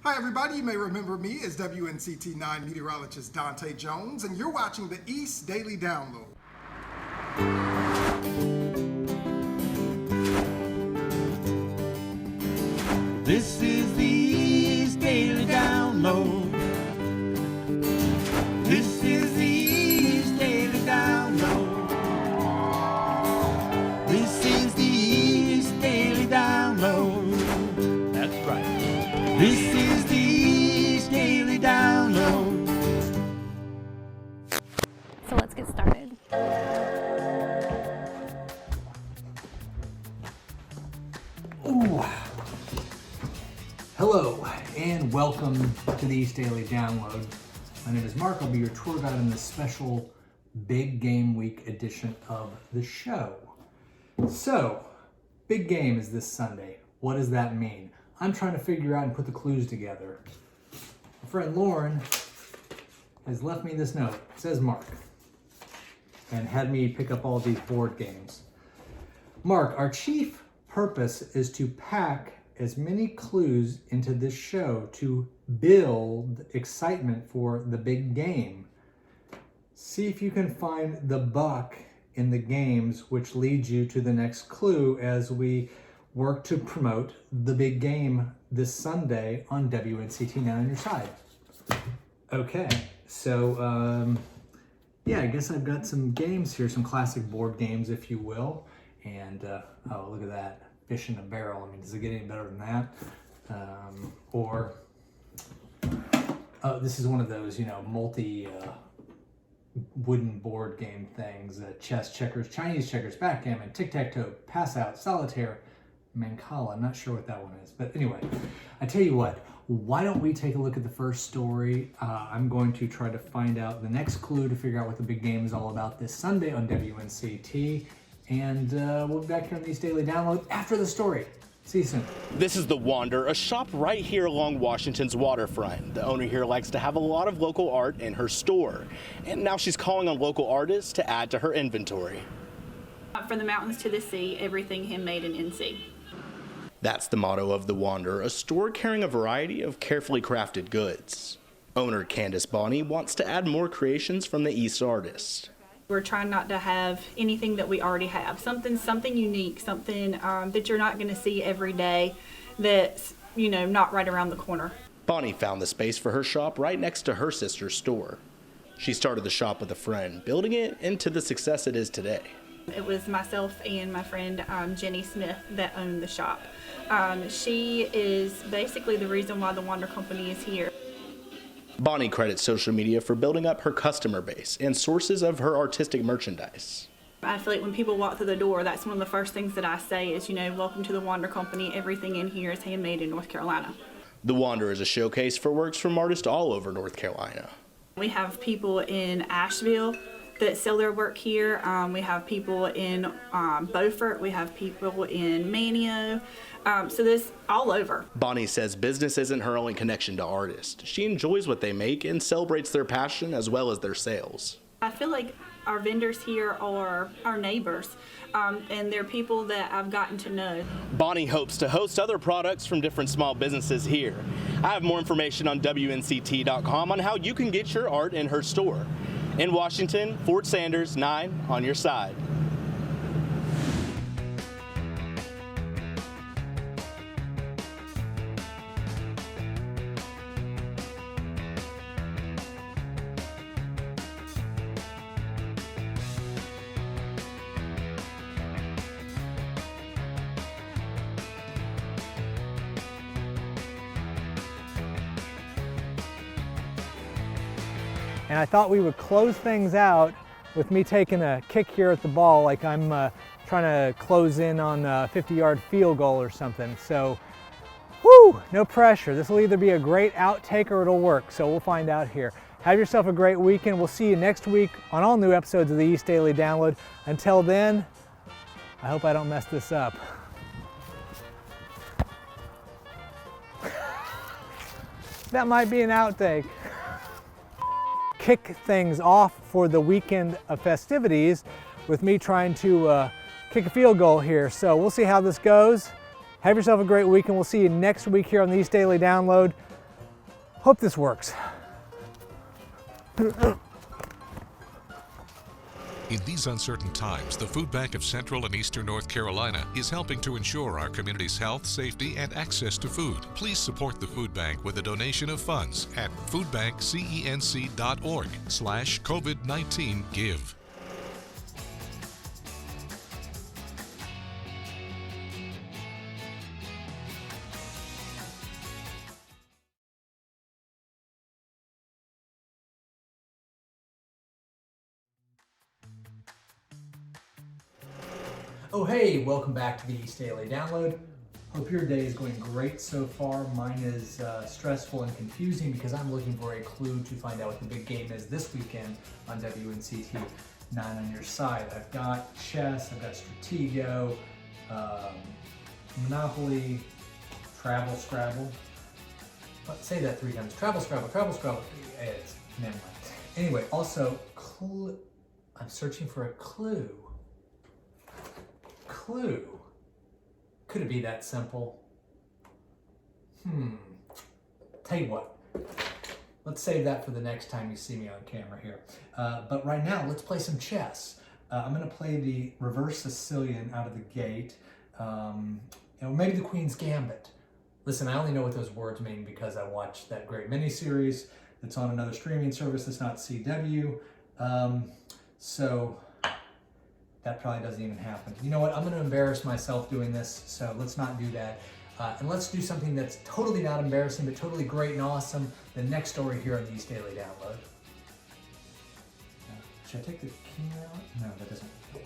Hi everybody, you may remember me as WNCT-9 meteorologist Dante Jones, and you're watching the East Daily Download. This is the East Daily Download. This is the East Daily Download. This is the East Daily Download. That's right. This is the East Daily Download. So let's get started. Ooh. Hello and welcome to the East Daily Download. My name is Mark. I'll be your tour guide on this special Big Game Week edition of the show. So, big game is this Sunday. What does that mean? I'm trying to figure out and put the clues together. My friend Lauren has left me this note. It says Mark, and had me pick up all these board games. Mark, our chief purpose is to pack as many clues into this show to build excitement for the big game. See if you can find the buck in the games, which leads you to the next clue as we work to promote the big game this Sunday on WNCT on your side. Okay, so yeah, I guess I've got some games here, some classic board games, if you will. And oh, look at that. Fish in a barrel. I mean, does it get any better than that? Oh, this is one of those, you know, multi wooden board game things. Chess, checkers, Chinese checkers, backgammon, tic-tac-toe, pass out, solitaire, mancala. I'm not sure what that one is. But anyway, I tell you what, why don't we take a look at the first story? I'm going to try to find out the next clue to figure out what the big game is all about this Sunday on WNCT. And we'll be back here on the East Daily Download after the story. See you soon. This is The Wander, a shop right here along Washington's waterfront. The owner here likes to have a lot of local art in her store. And now she's calling on local artists to add to her inventory. From the mountains to the sea, everything handmade in NC. That's the motto of The Wander, a store carrying a variety of carefully crafted goods. Owner Candace Bonney wants to add more creations from the East artists. We're trying not to have anything that we already have. Something unique, something that you're not going to see every day that's, you know, not right around the corner. Bonnie found the space for her shop right next to her sister's store. She started the shop with a friend, building it into the success it is today. It was myself and my friend Jenny Smith that owned the shop. She is basically the reason why the Wander Company is here. Bonnie credits social media for building up her customer base and sources of her artistic merchandise. I feel like when people walk through the door, that's one of the first things that I say is, you know, welcome to the Wander Company. Everything in here is handmade in North Carolina. The Wander is a showcase for works from artists all over North Carolina. We have people in Asheville that sell their work here. We have people in Beaufort. We have people in Manio. So this all over. Bonnie says business isn't her only connection to artists. She enjoys what they make and celebrates their passion as well as their sales. I feel like our vendors here are our neighbors, and they're people that I've gotten to know. Bonnie hopes to host other products from different small businesses here. I have more information on WNCT.com on how you can get your art in her store. In Washington, Fort Sanders, 9 on your side. And I thought we would close things out with me taking a kick here at the ball like I'm trying to close in on a 50-yard field goal or something. So, whoo, no pressure. This will either be a great outtake or it'll work, so we'll find out here. Have yourself a great weekend. We'll see you next week on all new episodes of the East Daily Download. Until then, I hope I don't mess this up. That might be an outtake. Kick things off for the weekend of festivities with me trying to kick a field goal here. So we'll see how this goes. Have yourself a great weekend. We'll see you next week here on the East Daily Download. Hope this works. In these uncertain times, the Food Bank of Central and Eastern North Carolina is helping to ensure our community's health, safety, and access to food. Please support the Food Bank with a donation of funds at foodbankcenc.org/COVID-19give. Oh hey, welcome back to the East Daily Download. Hope your day is going great so far. Mine is stressful and confusing because I'm looking for a clue to find out what the big game is this weekend on WNCT 9 on your side. I've got chess, I've got Stratego, Monopoly, Travel Scrabble. Say that 3 times. Travel Scrabble, Travel Scrabble. It's, never mind. Anyway, also, I'm searching for a clue. Clue. Could it be that simple? Tell you what, let's save that for the next time you see me on camera here. But right now, let's play some chess. I'm gonna play the reverse Sicilian out of the gate. Maybe the Queen's Gambit. Listen, I only know what those words mean because I watched that great miniseries that's on another streaming service that's not CW. So that probably doesn't even happen. You know what? I'm going to embarrass myself doing this, so let's not do that. And let's do something that's totally not embarrassing, but totally great and awesome. The next story here on the East Daily Download. Should I take the key out? No, that doesn't work.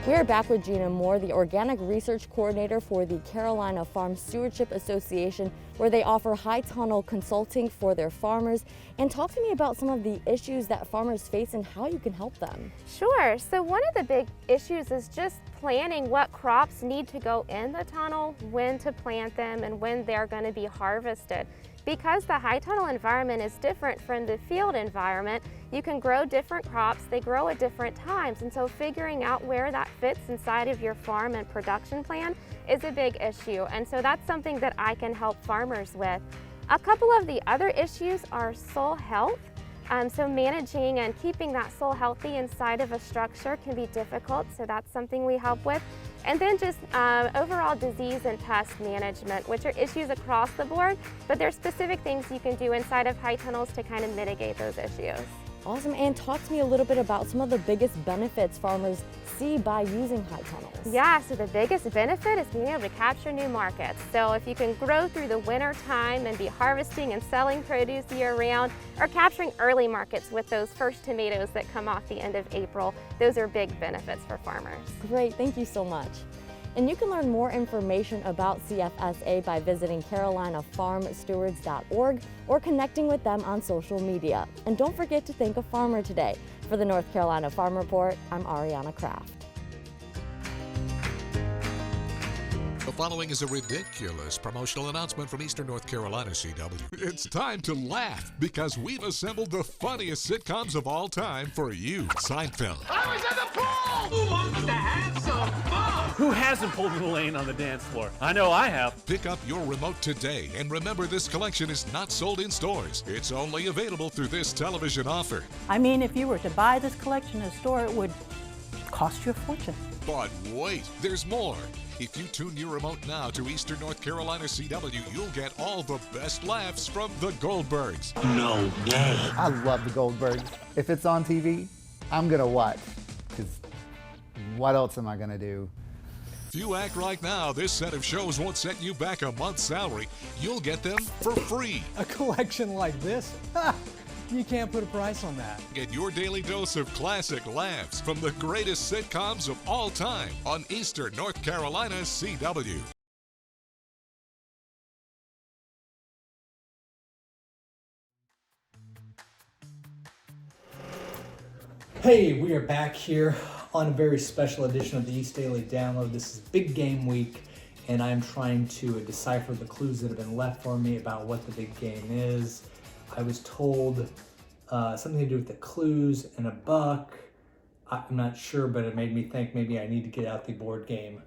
We are back with Gina Moore, the Organic Research Coordinator for the Carolina Farm Stewardship Association, where they offer high tunnel consulting for their farmers. And talk to me about some of the issues that farmers face and how you can help them. Sure. So one of the big issues is just planning what crops need to go in the tunnel, when to plant them, and when they're going to be harvested. Because the high tunnel environment is different from the field environment, you can grow different crops, they grow at different times, and so figuring out where that fits inside of your farm and production plan is a big issue, and so that's something that I can help farmers with. A couple of the other issues are soil health. So managing and keeping that soil healthy inside of a structure can be difficult, so that's something we help with. And then just overall disease and pest management, which are issues across the board, but there's specific things you can do inside of high tunnels to kind of mitigate those issues. Awesome, and talk to me a little bit about some of the biggest benefits farmers see by using high tunnels. Yeah, so the biggest benefit is being able to capture new markets. So if you can grow through the winter time and be harvesting and selling produce year round, or capturing early markets with those first tomatoes that come off the end of April, those are big benefits for farmers. Great, thank you so much. And you can learn more information about CFSA by visiting carolinafarmstewards.org or connecting with them on social media. And don't forget to thank a farmer today. For the North Carolina Farm Report, I'm Ariana Kraft. The following is a ridiculous promotional announcement from Eastern North Carolina CW. It's time to laugh because we've assembled the funniest sitcoms of all time for you. Seinfeld. I was in the pool! Who wants to have some fun? Who hasn't pulled the lane on the dance floor? I know I have. Pick up your remote today, and remember this collection is not sold in stores. It's only available through this television offer. I mean, if you were to buy this collection in a store, it would cost you a fortune. But wait, there's more. If you tune your remote now to Eastern North Carolina CW, you'll get all the best laughs from the Goldbergs. No way. I love the Goldbergs. If it's on TV, I'm gonna watch, because what else am I gonna do? If you act right now, this set of shows won't set you back a month's salary. You'll get them for free. A collection like this? You can't put a price on that. Get your daily dose of classic laughs from the greatest sitcoms of all time on Eastern North Carolina CW. Hey, we are back here on a very special edition of the East Daily Download. This is Big Game Week, and I'm trying to decipher the clues that have been left for me about what the big game is. I was told something to do with the clues and a buck. I'm not sure, but it made me think maybe I need to get out the board game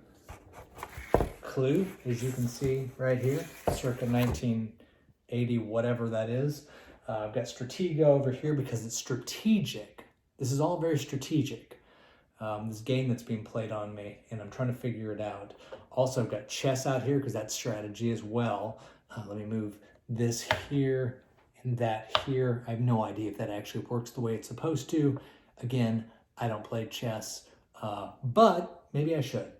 clue, as you can see right here, circa 1980, whatever that is. I've got Stratega over here because it's strategic. This is all very strategic. This game that's being played on me, and I'm trying to figure it out. Also, I've got chess out here because that's strategy as well. Let me move this here and that here. I have no idea if that actually works the way it's supposed to. Again, I don't play chess, but maybe I should.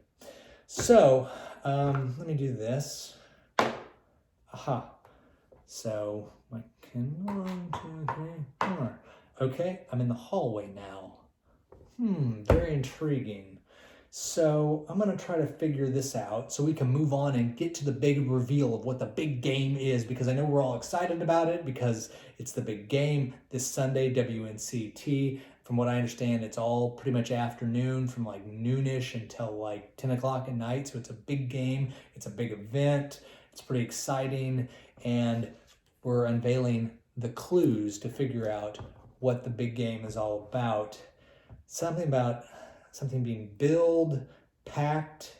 So let me do this. Aha. So my 1, 2, 3, 4. Okay, I'm in the hallway now. Very intriguing. So I'm gonna try to figure this out so we can move on and get to the big reveal of what the big game is, because I know we're all excited about it because it's the big game this Sunday, WNCT. From what I understand, it's all pretty much afternoon from like noonish until like 10 o'clock at night. So it's a big game, it's a big event, it's pretty exciting, and we're unveiling the clues to figure out what the big game is all about. Something being billed, packed,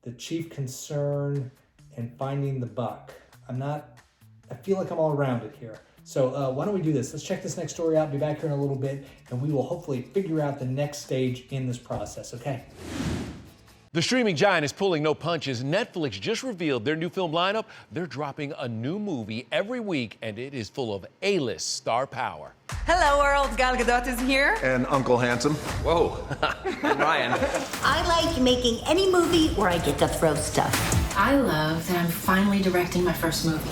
the chief concern, and finding the buck. I feel like I'm all around it here. So why don't we do this? Let's check this next story out, be back here in a little bit, and we will hopefully figure out the next stage in this process, okay? The streaming giant is pulling no punches. Netflix just revealed their new film lineup. They're dropping a new movie every week, and it is full of A-list star power. Hello world, Gal Gadot is here. And Uncle Handsome. Whoa, and Ryan. I like making any movie where I get to throw stuff. I love that I'm finally directing my first movie.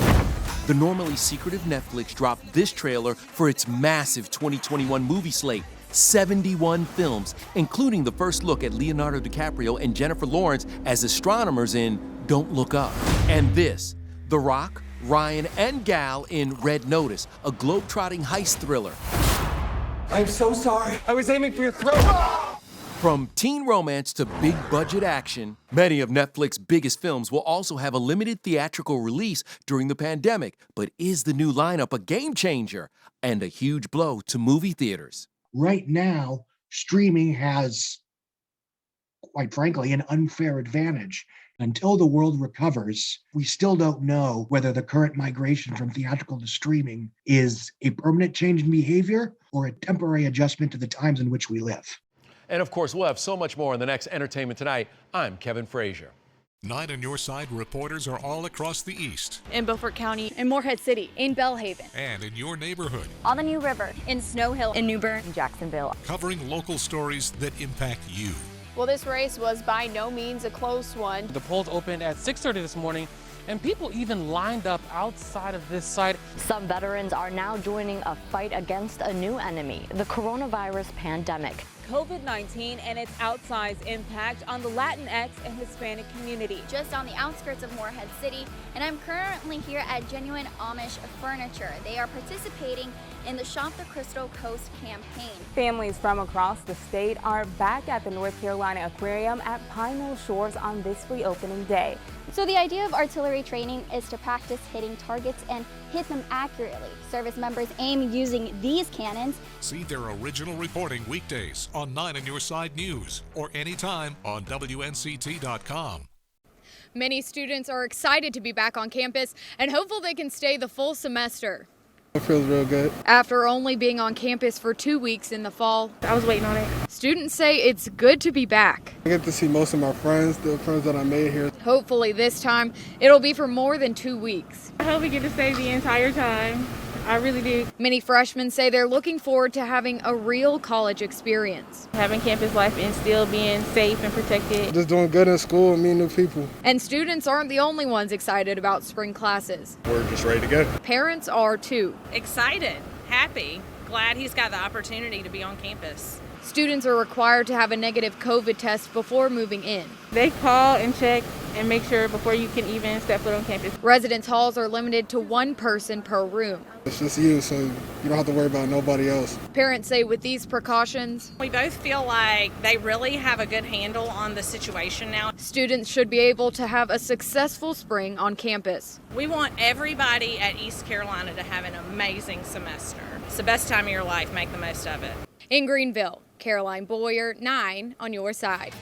The normally secretive Netflix dropped this trailer for its massive 2021 movie slate. 71 films, including the first look at Leonardo DiCaprio and Jennifer Lawrence as astronomers in Don't Look Up. And this, The Rock, Ryan, and Gal in Red Notice, a globe-trotting heist thriller. I'm so sorry. I was aiming for your throat. From teen romance to big budget action, many of Netflix's biggest films will also have a limited theatrical release during the pandemic. But is the new lineup a game changer and a huge blow to movie theaters? Right now, streaming has, quite frankly, an unfair advantage. Until the world recovers, we still don't know whether the current migration from theatrical to streaming is a permanent change in behavior or a temporary adjustment to the times in which we live. And of course, we'll have so much more in the next Entertainment Tonight. I'm Kevin Frazier. 9 on Your Side reporters are all across the East. In Beaufort County, in Morehead City, in Belhaven, and in your neighborhood. on the New River, in Snow Hill, in New Bern, in Jacksonville. Covering local stories that impact you. Well, this race was by no means a close one. The polls opened at 6:30 this morning, and people even lined up outside of this site. Some veterans are now joining a fight against a new enemy, the coronavirus pandemic. COVID-19 and its outsized impact on the Latinx and Hispanic community. Just on the outskirts of Morehead City, and I'm currently here at Genuine Amish Furniture. They are participating in the Shop the Crystal Coast campaign. Families from across the state are back at the North Carolina Aquarium at Pine Knoll Shores on this reopening day. So the idea of artillery training is to practice hitting targets and hit them accurately. Service members aim using these cannons. See their original reporting weekdays on 9 on Your Side News or anytime on WNCT.com. Many students are excited to be back on campus and hopeful they can stay the full semester. It feels real good. After only being on campus for 2 weeks in the fall, I was waiting on it. Students say it's good to be back. I get to see most of my friends, the friends that I made here. Hopefully this time it'll be for more than 2 weeks. I hope we get to stay the entire time. I really do. Many freshmen say they're looking forward to having a real college experience. Having campus life and still being safe and protected. Just doing good in school and meeting new people. And students aren't the only ones excited about spring classes. We're just ready to go. Parents are too. Excited, happy, glad he's got the opportunity to be on campus. Students are required to have a negative COVID test before moving in. They call and check and make sure before you can even step foot on campus. Residence halls are limited to 1 person per room. It's just you, so you don't have to worry about nobody else. Parents say with these precautions, We both feel like they really have a good handle on the situation now. Students should be able to have a successful spring on campus. We want everybody at East Carolina to have an amazing semester. It's the best time of your life, make the most of it. In Greenville, Caroline Boyer, 9 on Your Side.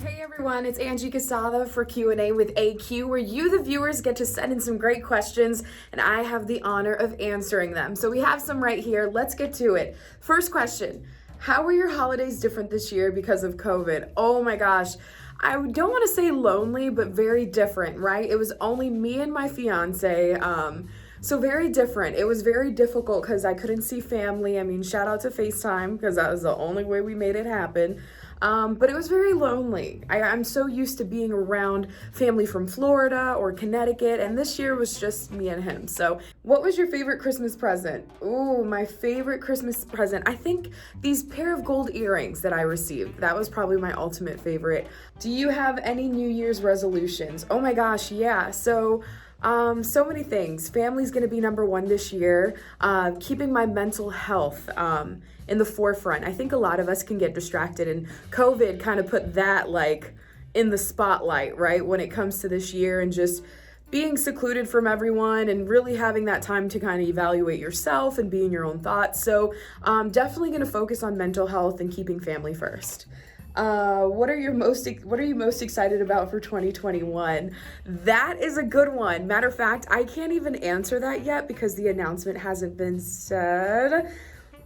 Hey everyone, it's Angie Casada for Q&A with AQ, where you, the viewers, get to send in some great questions, and I have the honor of answering them. So we have some right here. Let's get to it. First question, how were your holidays different this year because of COVID? Oh my gosh. I don't want to say lonely, but very different, right? It was only me and my fiance, so very different. It was very difficult because I couldn't see family. I mean, shout out to FaceTime because that was the only way we made it happen. But it was very lonely. I'm so used to being around family from Florida or Connecticut, and this year was just me and him. So what was your favorite Christmas present? Ooh, my favorite Christmas present. I think these pair of gold earrings that I received. That was probably my ultimate favorite. Do you have any New Year's resolutions? Oh my gosh, yeah. So many things. Family's gonna be number one this year. Keeping my mental health in the forefront. I think a lot of us can get distracted, and COVID kind of put that like in the spotlight, right? When it comes to this year and just being secluded from everyone and really having that time to kind of evaluate yourself and be in your own thoughts. So definitely gonna focus on mental health and keeping family first. What are you most excited about for 2021? That is a good one. Matter of fact, I can't even answer that yet because the announcement hasn't been said.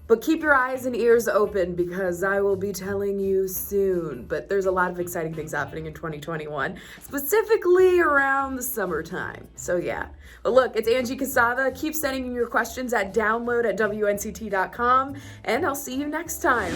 But keep your eyes and ears open because I will be telling you soon. But there's a lot of exciting things happening in 2021, specifically around the summertime. So yeah. But look, it's Angie Casada. Keep sending in your questions at download@WNCT.com, and I'll see you next time.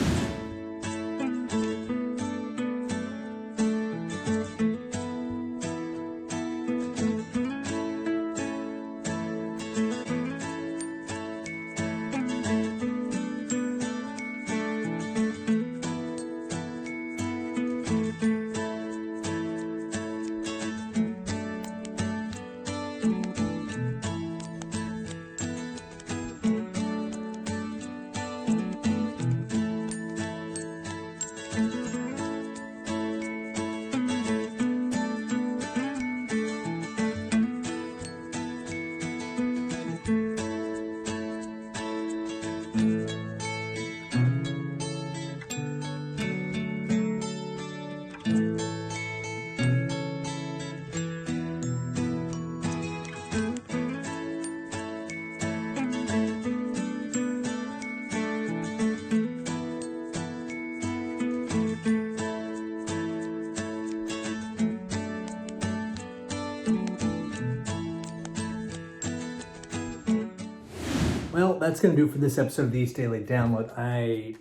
Well, that's going to do it for this episode of the East Daily Download.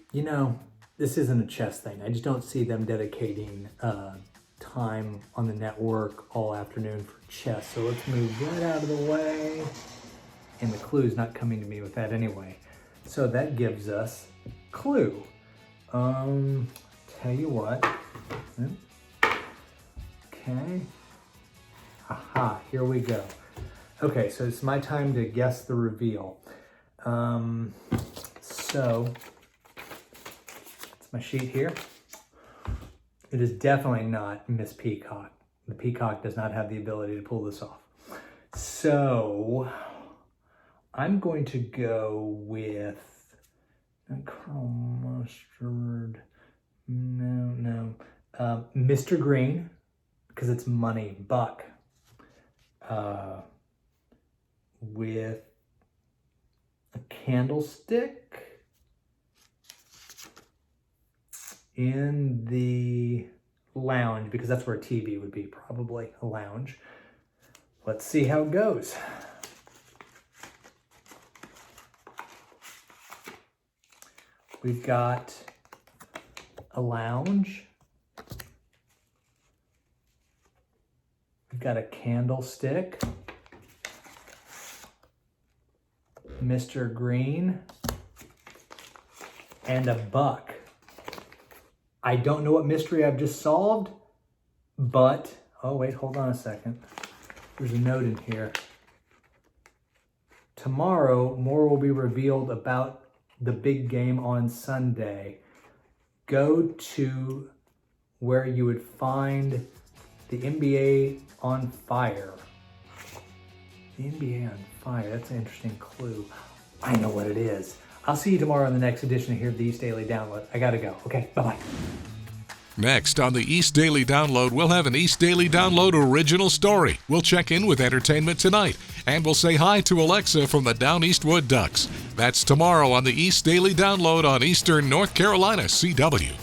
This isn't a chess thing. I just don't see them dedicating time on the network all afternoon for chess. So let's move that out of the way. And the clue's not coming to me with that anyway. So that gives us clue. Tell you what. Okay. Aha, here we go. Okay, so it's my time to guess the reveal. So it's my sheet here. It is definitely not Miss Peacock. The Peacock does not have the ability to pull this off. So I'm going to go with Colonel Mustard. No. Mr. Green, because it's money. Buck. With a candlestick in the lounge, because that's where a TV would be, probably a lounge. Let's see how it goes. We've got a lounge. We've got a candlestick. Mr. Green, and a buck. I don't know what mystery I've just solved, but, oh wait, hold on a second. There's a note in here. Tomorrow, more will be revealed about the big game on Sunday. Go to where you would find the NBA on fire. The NBA on fire, that's an interesting clue. I know what it is. I'll see you tomorrow in the next edition here of the East Daily Download. I gotta go. Okay, bye-bye. Next on the East Daily Download, we'll have an East Daily Download original story. We'll check in with Entertainment Tonight, and we'll say hi to Alexa from the Down Eastwood Ducks. That's tomorrow on the East Daily Download on Eastern North Carolina CW.